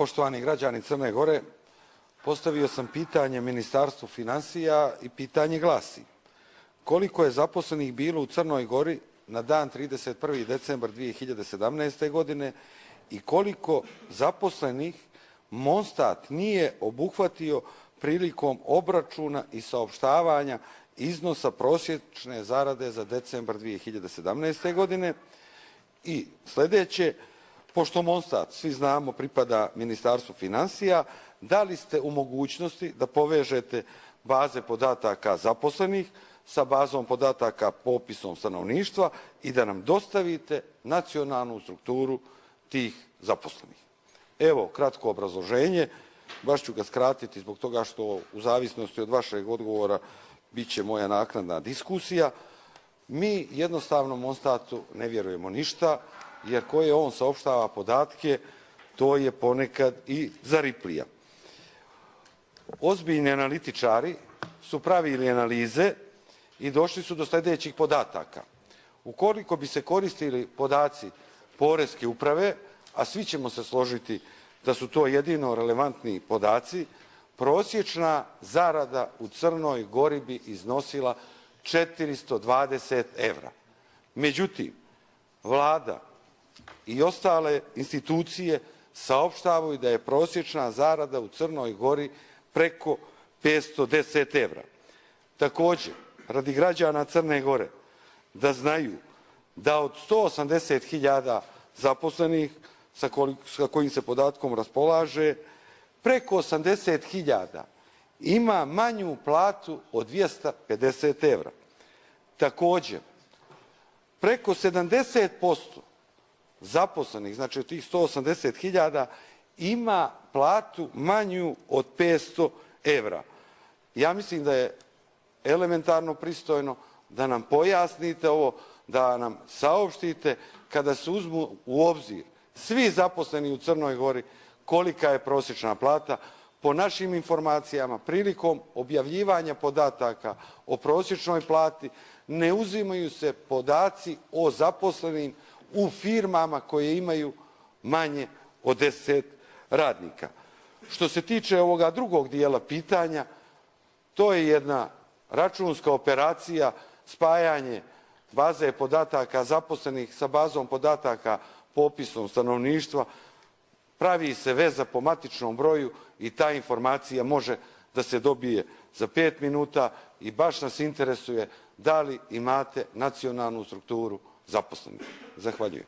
Poštovani građani Crne Gore, postavio sam pitanje Ministarstvu finansija i pitanje glasi: koliko je zaposlenih bilo u Crnoj Gori na dan 31. decembar 2017. godine i koliko zaposlenih Monstat nije obuhvatio prilikom obračuna i saopštavanja iznosa prosječne zarade za decembar 2017. godine? I sljedeće, pošto Monstat, svi znamo, pripada Ministarstvu finansija, da li ste u mogućnosti da povežete baze podataka zaposlenih sa bazom podataka popisom stanovništva i da nam dostavite nacionalnu strukturu tih zaposlenih? Evo, kratko obrazloženje, baš ću ga skratiti zbog toga što u zavisnosti od vašeg odgovora bit će moja naknadna diskusija. Mi jednostavno Monstatu ne vjerujemo ništa, jer koje on saopštava podatke, to je ponekad i zariplija. Ozbiljni analitičari su pravili analize i došli su do sljedećih podataka. Ukoliko bi se koristili podaci Poreske uprave, a svi ćemo se složiti da su to jedino relevantni podaci, prosječna zarada u Crnoj Gori bi iznosila 420 evra. Međutim, Vlada i ostale institucije saopštavaju da je prosječna zarada u Crnoj Gori preko 510 evra. Također, radi građana Crne Gore, da znaju da od 180.000 zaposlenih sa kojim se podatkom raspolaže, preko 80.000 ima manju platu od 250 evra. Također, preko 70% zaposlenih, znači od tih 180.000, ima platu manju od 500 evra. Ja mislim da je elementarno pristojno da nam pojasnite ovo, da nam saopštite kada se uzmu u obzir svi zaposleni u Crnoj Gori kolika je prosječna plata. Po našim informacijama, prilikom objavljivanja podataka o prosječnoj plati ne uzimaju se podaci o zaposlenim u firmama koje imaju manje od 10 radnika. Što se tiče ovoga drugog dijela pitanja, to je jedna računska operacija, spajanje baze podataka zaposlenih sa bazom podataka popisom stanovništva, pravi se veza po matičnom broju i ta informacija može da se dobije za 5 minuta i baš nas interesuje da li imate nacionalnu strukturu zaposlenih. Zahvaljujem.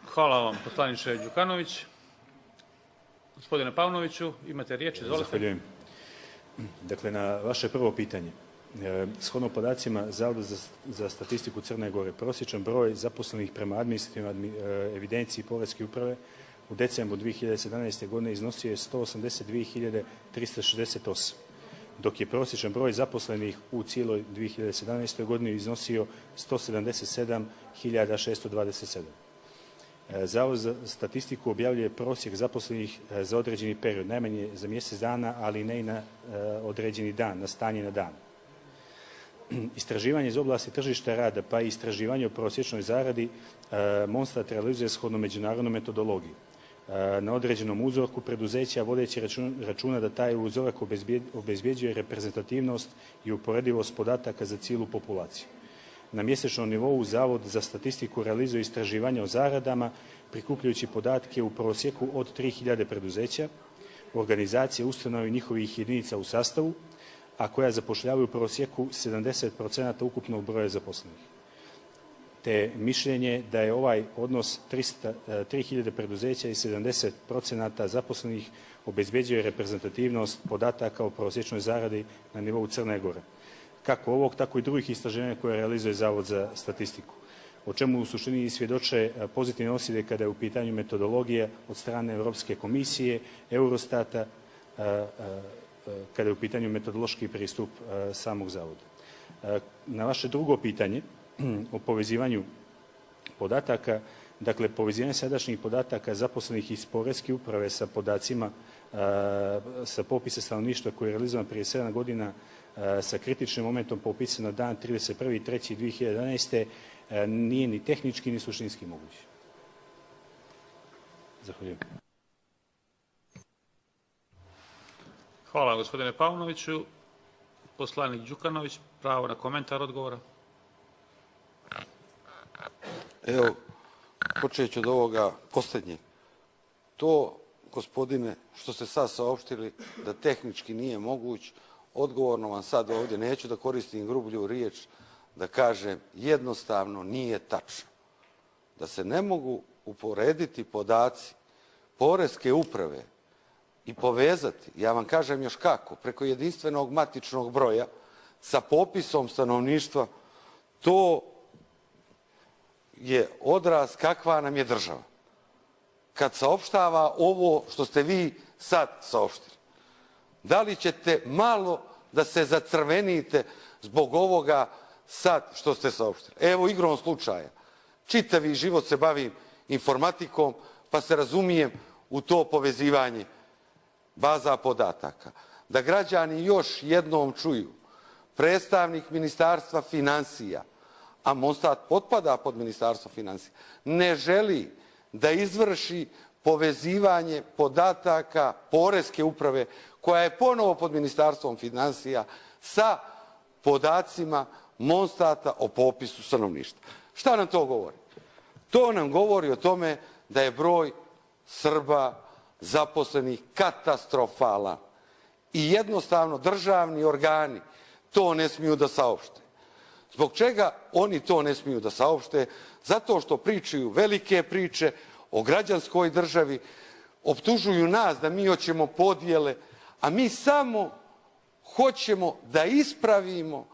Hvala vam, poslaniče Đukanović. Gospodine Pavnoviću, imate riječ, izvolite. Zahvaljujem. Dakle, na vaše prvo pitanje. Shodno podacima Zavoda za statistiku Crne Gore, prosječan broj zaposlenih prema administrativnoj evidenciji Poreske uprave u decembru 2017. godine iznosio je 182.368, dok je prosječan broj zaposlenih u cijeloj 2017. godini iznosio 177.627. Zavod za statistiku objavljuje prosjek zaposlenih za određeni period, najmanje za mjesec dana, ali ne i na određeni dan, na stanje na dan. Istraživanje iz oblasti tržišta rada, pa i istraživanje o prosječnoj zaradi Monstat realizuje shodno međunarodnoj metodologiji. Na određenom uzorku preduzeća vodeći računa da taj uzorak obezbjeđuje reprezentativnost i uporedivost podataka za cijelu populaciju. Na mjesečnom nivou Zavod za statistiku realizuje istraživanje o zaradama prikupljajući podatke u prosjeku od 3.000 preduzeća, organizacije, ustanove i njihovih jedinica u sastavu, a koja zapošljavaju u prosjeku 70% ukupnog broja zaposlenih. Te mišljenje da je ovaj odnos 3.000 preduzeća i 70% zaposlenih obezbjeđuje reprezentativnost podataka o prosječnoj zaradi na nivou Crne Gore. Kako ovog, tako i drugih istraživanja koje realizuje Zavod za statistiku, o čemu u suštini i svjedoče pozitivne osjede kada je u pitanju metodologija od strane Europske komisije, Eurostata, kada je u pitanju metodološki pristup samog zavoda. Na vaše drugo pitanje o povezivanju podataka, dakle povezivanje sadašnjih podataka zaposlenih iz Poreske uprave sa podacima sa popisa stanovništva koji je realizovan prije 7 godina sa kritičnim momentom popisa na dan 31.3.2011. Nije ni tehnički ni suštinski moguće. Zahvaljujem. Hvala gospodine Paunoviću. Poslanik Đukanović, pravo na komentar odgovora. Evo, počet ću od ovoga posljednjeg. To, gospodine, što ste sad saopštili da tehnički nije moguć, odgovorno vam sad ovdje neću da koristim grublju riječ, da kažem jednostavno nije tačno. Da se ne mogu uporediti podaci Poreske uprave i povezati, ja vam kažem još kako, preko jedinstvenog matičnog broja sa popisom stanovništva, to je odraz kakva nam je država. Kad saopštava ovo što ste vi sad saopštili, da li ćete malo da se zacrvenite zbog ovoga sad što ste saopštili? Evo, igrom slučaja, čitavi život se bavim informatikom, pa se razumijem u to povezivanje baza podataka. Da građani još jednom čuju, predstavnik Ministarstva finansija, a Monstat potpada pod Ministarstvo financija, ne želi da izvrši povezivanje podataka Poreske uprave, koja je ponovo pod Ministarstvom financija, sa podacima Monstata o popisu stanovništva. Šta nam to govori? To nam govori o tome da je broj Srba zaposlenih katastrofalan i jednostavno državni organi to ne smiju da saopšte. Zbog čega oni to ne smiju da saopšte? Zato što pričaju velike priče o građanskoj državi, optužuju nas da mi hoćemo podjele, a mi samo hoćemo da ispravimo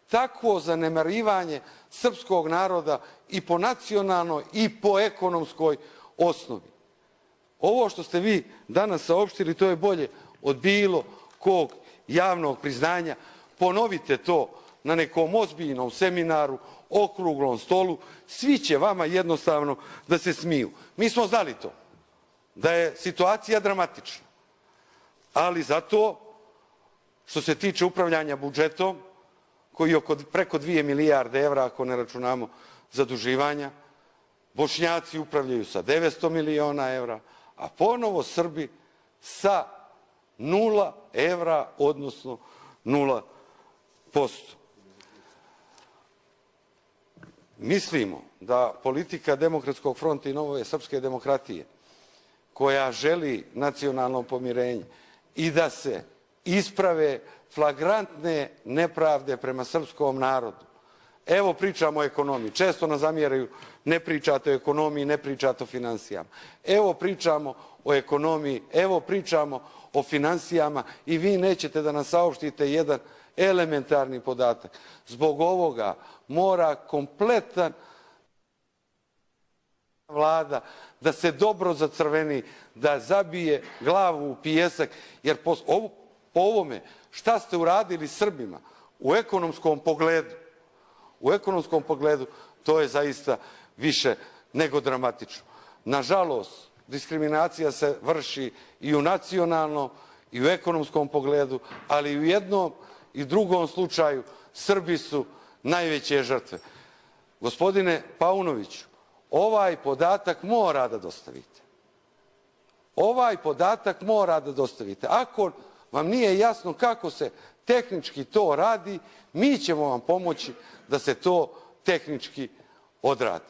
takvo zanemarivanje srpskog naroda i po nacionalnoj i po ekonomskoj osnovi. Ovo što ste vi danas saopštili, to je bolje od bilo kog javnog priznanja. Ponovite to na nekom ozbiljnom seminaru, okruglom stolu, svi će vama jednostavno da se smiju. Mi smo znali to, da je situacija dramatična, ali zato što se tiče upravljanja budžetom, koji je preko 2 milijarde evra, ako ne računamo zaduživanja, Bošnjaci upravljaju sa 900 miliona evra, a ponovo Srbi sa 0 evra, odnosno 0%. Mislimo da politika Demokratskog fronta i Nove srpske demokratije, koja želi nacionalno pomirenje i da se isprave flagrantne nepravde prema srpskom narodu. Evo, pričamo o ekonomiji. Često nas zamjeraju, ne pričate o ekonomiji, ne pričate o finansijama. Evo, pričamo o ekonomiji, evo, pričamo o finansijama i vi nećete da nam saopštite jedan elementarni podatak. Zbog ovoga mora kompletan vlada da se dobro zacrveni, da zabije glavu u pijesak, jer po ovome šta ste uradili Srbima u ekonomskom pogledu, to je zaista više nego dramatično. Nažalost, diskriminacija se vrši i u nacionalnom i u ekonomskom pogledu, ali i u jednom i drugom slučaju Srbi su najveće žrtve. Gospodine Paunoviću, ovaj podatak mora da dostavite. Ovaj podatak mora da dostavite. Ako vam nije jasno kako se tehnički to radi, mi ćemo vam pomoći da se to tehnički odradi.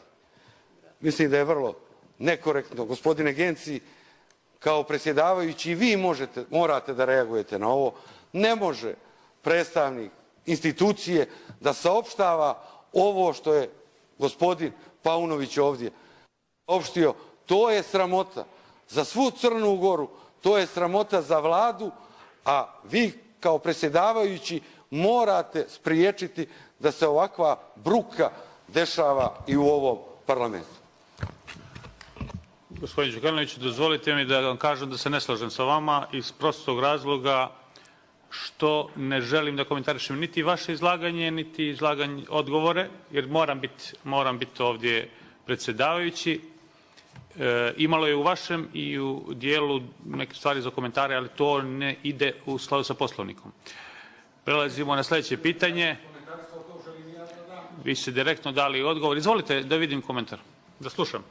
Mislim da je vrlo nekorektno. Gospodine Genci, kao predsjedavajući, i vi morate da reagujete na ovo. Ne može predstavnik institucije da saopštava ovo što je gospodin Paunović ovdje saopštio. To je sramota za svu Crnu Goru, to je sramota za vladu, a vi kao predsjedavajući morate spriječiti da se ovakva bruka dešava i u ovom parlamentu. Gospodin Đukanović, dozvolite mi da vam kažem da se ne slažem sa vama iz prostog razloga što ne želim da komentarišem niti vaše izlaganje, niti odgovore, jer moram biti ovdje predsjedavajući. Imalo je u vašem i u dijelu neke stvari za komentare, ali to ne ide u skladu sa Poslovnikom. Prelazimo na sljedeće pitanje. Vi ste direktno dali odgovor. Izvolite da vidim komentar, da slušam.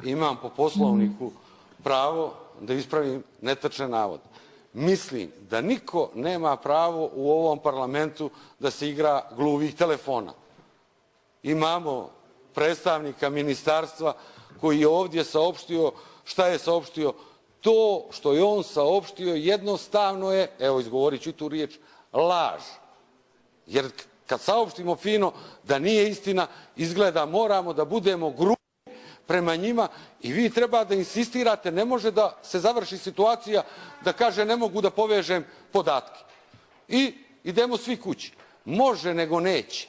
Imam po Poslovniku pravo da ispravim netačan navod. Mislim da niko nema pravo u ovom parlamentu da se igra gluvih telefona. Imamo predstavnika ministarstva koji je ovdje saopštio šta je saopštio. To što je on saopštio jednostavno je, evo izgovorit ću tu riječ, laž. Jer kad saopštimo fino da nije istina, izgleda moramo da budemo grubi prema njima i vi treba da insistirate, ne može da se završi situacija da kaže ne mogu da povežem podatke. I idemo svi kući. Može nego neće.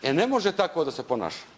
Ne može tako da se ponaša.